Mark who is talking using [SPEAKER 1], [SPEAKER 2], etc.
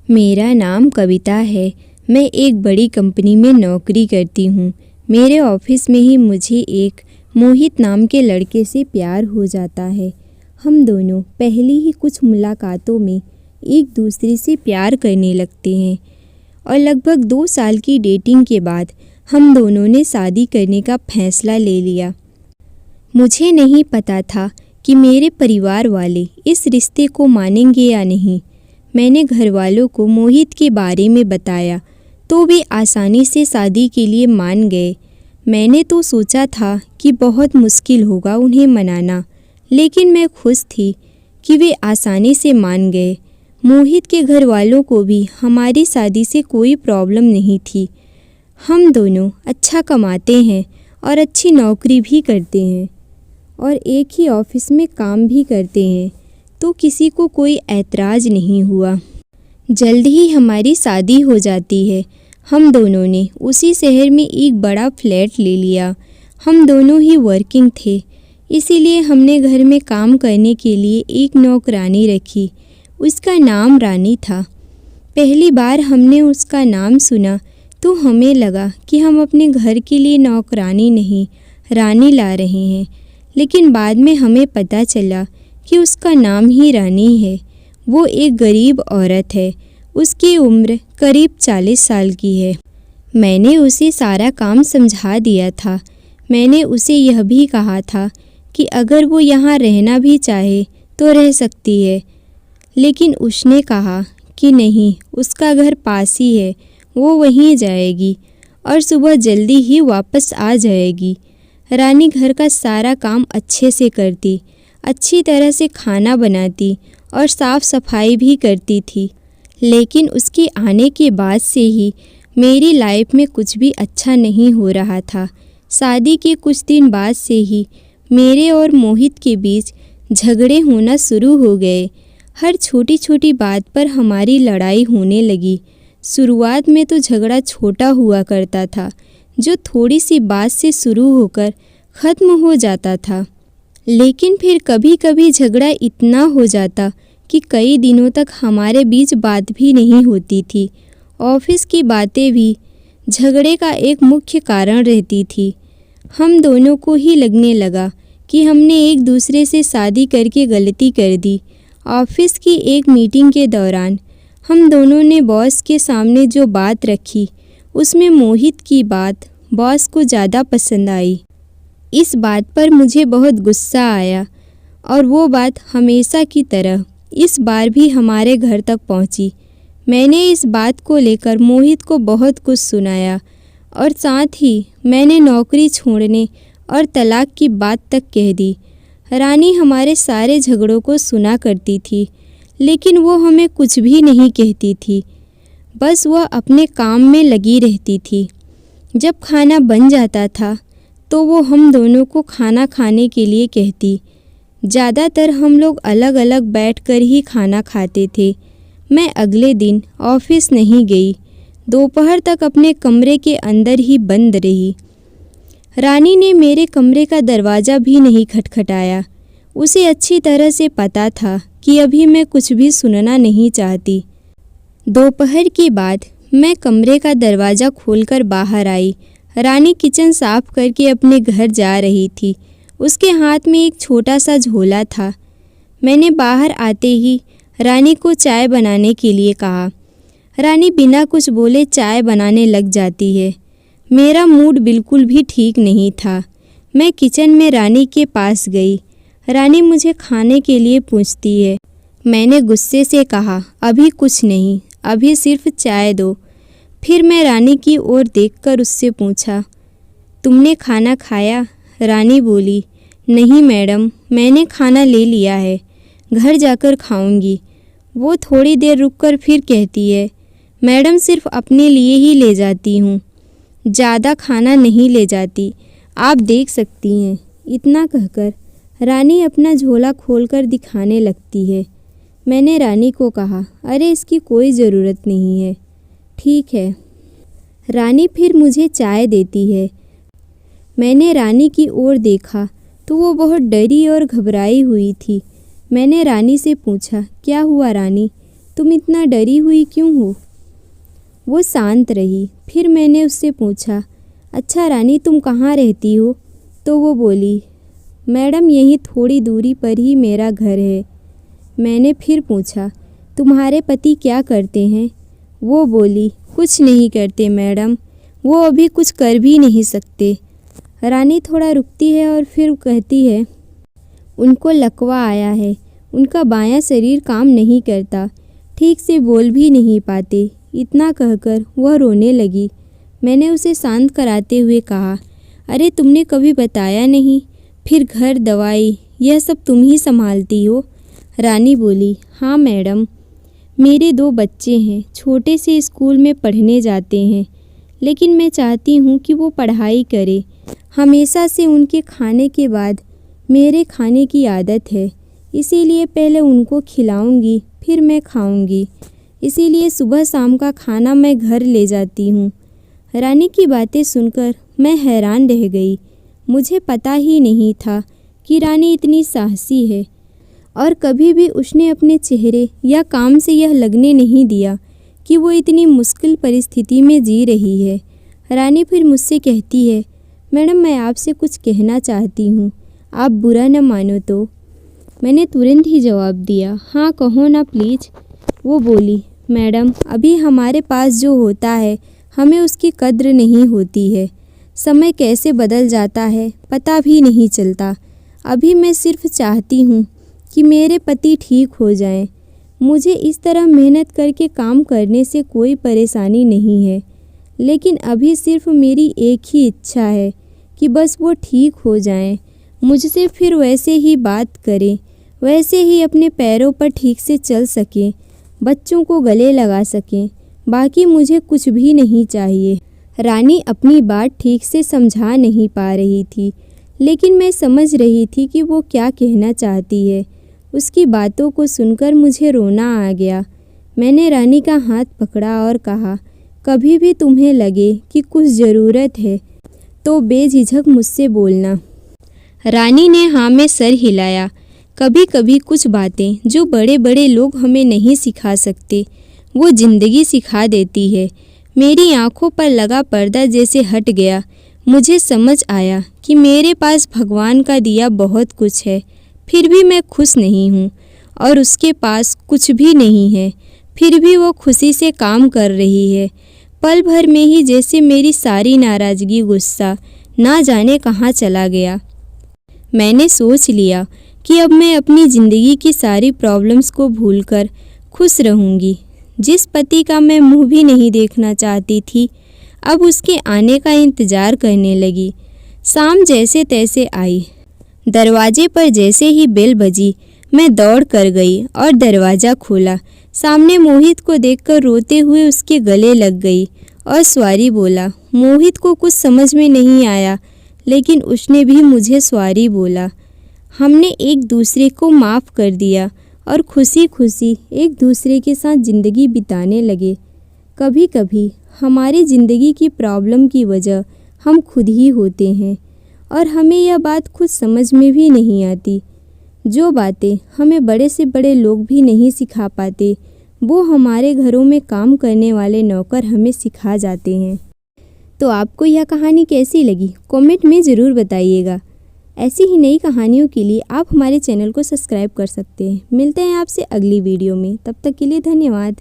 [SPEAKER 1] मेरा नाम कविता है। मैं एक बड़ी कंपनी में नौकरी करती हूँ। मेरे ऑफिस में ही मुझे एक मोहित नाम के लड़के से प्यार हो जाता है। हम दोनों पहली ही कुछ मुलाकातों में एक दूसरे से प्यार करने लगते हैं और लगभग 2 साल की डेटिंग के बाद हम दोनों ने शादी करने का फैसला ले लिया। मुझे नहीं पता था कि मेरे परिवार वाले इस रिश्ते को मानेंगे या नहीं। मैंने घर वालों को मोहित के बारे में बताया तो भी आसानी से शादी के लिए मान गए। मैंने तो सोचा था कि बहुत मुश्किल होगा उन्हें मनाना, लेकिन मैं खुश थी कि वे आसानी से मान गए। मोहित के घर वालों को भी हमारी शादी से कोई प्रॉब्लम नहीं थी। हम दोनों अच्छा कमाते हैं और अच्छी नौकरी भी करते हैं और एक ही ऑफिस में काम भी करते हैं, तो किसी को कोई ऐतराज़ नहीं हुआ। जल्द ही हमारी शादी हो जाती है। हम दोनों ने उसी शहर में एक बड़ा फ्लैट ले लिया। हम दोनों ही वर्किंग थे, इसीलिए हमने घर में काम करने के लिए एक नौकरानी रखी। उसका नाम रानी था। पहली बार हमने उसका नाम सुना तो हमें लगा कि हम अपने घर के लिए नौकरानी नहीं, रानी ला रहे हैं, लेकिन बाद में हमें पता चला कि उसका नाम ही रानी है। वो एक गरीब औरत है। उसकी उम्र करीब 40 साल की है। मैंने उसे सारा काम समझा दिया था। मैंने उसे यह भी कहा था कि अगर वो यहाँ रहना भी चाहे तो रह सकती है, लेकिन उसने कहा कि नहीं, उसका घर पास ही है, वो वहीं जाएगी और सुबह जल्दी ही वापस आ जाएगी। रानी घर का सारा काम अच्छे से करती, अच्छी तरह से खाना बनाती और साफ़ सफाई भी करती थी। लेकिन उसके आने के बाद से ही मेरी लाइफ में कुछ भी अच्छा नहीं हो रहा था। शादी के कुछ दिन बाद से ही मेरे और मोहित के बीच झगड़े होना शुरू हो गए। हर छोटी छोटी बात पर हमारी लड़ाई होने लगी। शुरुआत में तो झगड़ा छोटा हुआ करता था, जो थोड़ी सी बात से शुरू होकर ख़त्म हो जाता था, लेकिन फिर कभी कभी झगड़ा इतना हो जाता कि कई दिनों तक हमारे बीच बात भी नहीं होती थी। ऑफिस की बातें भी झगड़े का एक मुख्य कारण रहती थी। हम दोनों को ही लगने लगा कि हमने एक दूसरे से शादी करके गलती कर दी। ऑफिस की एक मीटिंग के दौरान हम दोनों ने बॉस के सामने जो बात रखी, उसमें मोहित की बात बॉस को ज़्यादा पसंद आई। इस बात पर मुझे बहुत गुस्सा आया और वो बात हमेशा की तरह इस बार भी हमारे घर तक पहुंची। मैंने इस बात को लेकर मोहित को बहुत कुछ सुनाया और साथ ही मैंने नौकरी छोड़ने और तलाक की बात तक कह दी। रानी हमारे सारे झगड़ों को सुना करती थी, लेकिन वो हमें कुछ भी नहीं कहती थी। बस वह अपने काम में लगी रहती थी। जब खाना बन जाता था तो वो हम दोनों को खाना खाने के लिए कहती। ज़्यादातर हम लोग अलग अलग बैठकर ही खाना खाते थे। मैं अगले दिन ऑफिस नहीं गई। दोपहर तक अपने कमरे के अंदर ही बंद रही। रानी ने मेरे कमरे का दरवाज़ा भी नहीं खटखटाया। उसे अच्छी तरह से पता था कि अभी मैं कुछ भी सुनना नहीं चाहती। दोपहर के बाद मैं कमरे का दरवाज़ा खोलकर बाहर आई। रानी किचन साफ करके अपने घर जा रही थी। उसके हाथ में एक छोटा सा झोला था। मैंने बाहर आते ही रानी को चाय बनाने के लिए कहा। रानी बिना कुछ बोले चाय बनाने लग जाती है। मेरा मूड बिल्कुल भी ठीक नहीं था। मैं किचन में रानी के पास गई। रानी मुझे खाने के लिए पूछती है। मैंने गुस्से से कहा, अभी कुछ नहीं, अभी सिर्फ चाय दो। फिर मैं रानी की ओर देखकर उससे पूछा, तुमने खाना खाया? रानी बोली, नहीं मैडम, मैंने खाना ले लिया है, घर जाकर खाऊंगी। वो थोड़ी देर रुककर फिर कहती है, मैडम सिर्फ अपने लिए ही ले जाती हूँ, ज़्यादा खाना नहीं ले जाती, आप देख सकती हैं। इतना कहकर रानी अपना झोला खोलकर दिखाने लगती है। मैंने रानी को कहा, अरे इसकी कोई ज़रूरत नहीं है। ठीक है। रानी फिर मुझे चाय देती है। मैंने रानी की ओर देखा तो वो बहुत डरी और घबराई हुई थी। मैंने रानी से पूछा, क्या हुआ रानी, तुम इतना डरी हुई क्यों हो? वो शांत रही। फिर मैंने उससे पूछा, अच्छा रानी, तुम कहाँ रहती हो? तो वो बोली, मैडम यहीं थोड़ी दूरी पर ही मेरा घर है। मैंने फिर पूछा, तुम्हारे पति क्या करते हैं? वो बोली, कुछ नहीं करते मैडम, वो अभी कुछ कर भी नहीं सकते। रानी थोड़ा रुकती है और फिर कहती है, उनको लकवा आया है, उनका बायां शरीर काम नहीं करता, ठीक से बोल भी नहीं पाते। इतना कहकर वह रोने लगी। मैंने उसे शांत कराते हुए कहा, अरे तुमने कभी बताया नहीं, फिर घर दवाई यह सब तुम ही संभालती हो? रानी बोली, हाँ मैडम, मेरे 2 बच्चे हैं, छोटे से स्कूल में पढ़ने जाते हैं, लेकिन मैं चाहती हूँ कि वो पढ़ाई करे। हमेशा से उनके खाने के बाद मेरे खाने की आदत है, इसीलिए पहले उनको खिलाऊंगी फिर मैं खाऊंगी। इसीलिए सुबह शाम का खाना मैं घर ले जाती हूँ। रानी की बातें सुनकर मैं हैरान रह गई। मुझे पता ही नहीं था कि रानी इतनी साहसी है, और कभी भी उसने अपने चेहरे या काम से यह लगने नहीं दिया कि वो इतनी मुश्किल परिस्थिति में जी रही है। रानी फिर मुझसे कहती है, मैडम मैं आपसे कुछ कहना चाहती हूँ, आप बुरा न मानो तो। मैंने तुरंत ही जवाब दिया, हाँ कहो ना प्लीज़। वो बोली, मैडम अभी हमारे पास जो होता है हमें उसकी कद्र नहीं होती है। समय कैसे बदल जाता है पता भी नहीं चलता। अभी मैं सिर्फ चाहती हूँ कि मेरे पति ठीक हो जाएं। मुझे इस तरह मेहनत करके काम करने से कोई परेशानी नहीं है, लेकिन अभी सिर्फ मेरी एक ही इच्छा है कि बस वो ठीक हो जाएं, मुझसे फिर वैसे ही बात करें, वैसे ही अपने पैरों पर ठीक से चल सकें, बच्चों को गले लगा सकें। बाकी मुझे कुछ भी नहीं चाहिए। रानी अपनी बात ठीक से समझा नहीं पा रही थी, लेकिन मैं समझ रही थी कि वो क्या कहना चाहती है। उसकी बातों को सुनकर मुझे रोना आ गया। मैंने रानी का हाथ पकड़ा और कहा, कभी भी तुम्हें लगे कि कुछ ज़रूरत है तो बेझिझक मुझसे बोलना। रानी ने हाँ में सर हिलाया। कभी कभी कुछ बातें जो बड़े बड़े लोग हमें नहीं सिखा सकते, वो ज़िंदगी सिखा देती है। मेरी आंखों पर लगा पर्दा जैसे हट गया। मुझे समझ आया कि मेरे पास भगवान का दिया बहुत कुछ है, फिर भी मैं खुश नहीं हूँ, और उसके पास कुछ भी नहीं है, फिर भी वो खुशी से काम कर रही है। पल भर में ही जैसे मेरी सारी नाराज़गी, गुस्सा ना जाने कहाँ चला गया। मैंने सोच लिया कि अब मैं अपनी ज़िंदगी की सारी प्रॉब्लम्स को भूलकर खुश रहूँगी। जिस पति का मैं मुँह भी नहीं देखना चाहती थी, अब उसके आने का इंतज़ार करने लगी। शाम जैसे तैसे आई। दरवाजे पर जैसे ही बेल बजी, मैं दौड़ कर गई और दरवाज़ा खोला। सामने मोहित को देखकर रोते हुए उसके गले लग गई और सॉरी बोला। मोहित को कुछ समझ में नहीं आया, लेकिन उसने भी मुझे सॉरी बोला। हमने एक दूसरे को माफ़ कर दिया और खुशी खुशी एक दूसरे के साथ ज़िंदगी बिताने लगे। कभी कभी हमारी ज़िंदगी की प्रॉब्लम की वजह हम खुद ही होते हैं, और हमें यह बात खुद समझ में भी नहीं आती। जो बातें हमें बड़े से बड़े लोग भी नहीं सिखा पाते, वो हमारे घरों में काम करने वाले नौकर हमें सिखा जाते हैं। तो आपको यह कहानी कैसी लगी कमेंट में ज़रूर बताइएगा। ऐसी ही नई कहानियों के लिए आप हमारे चैनल को सब्सक्राइब कर सकते हैं। मिलते हैं आपसे अगली वीडियो में, तब तक के लिए धन्यवाद।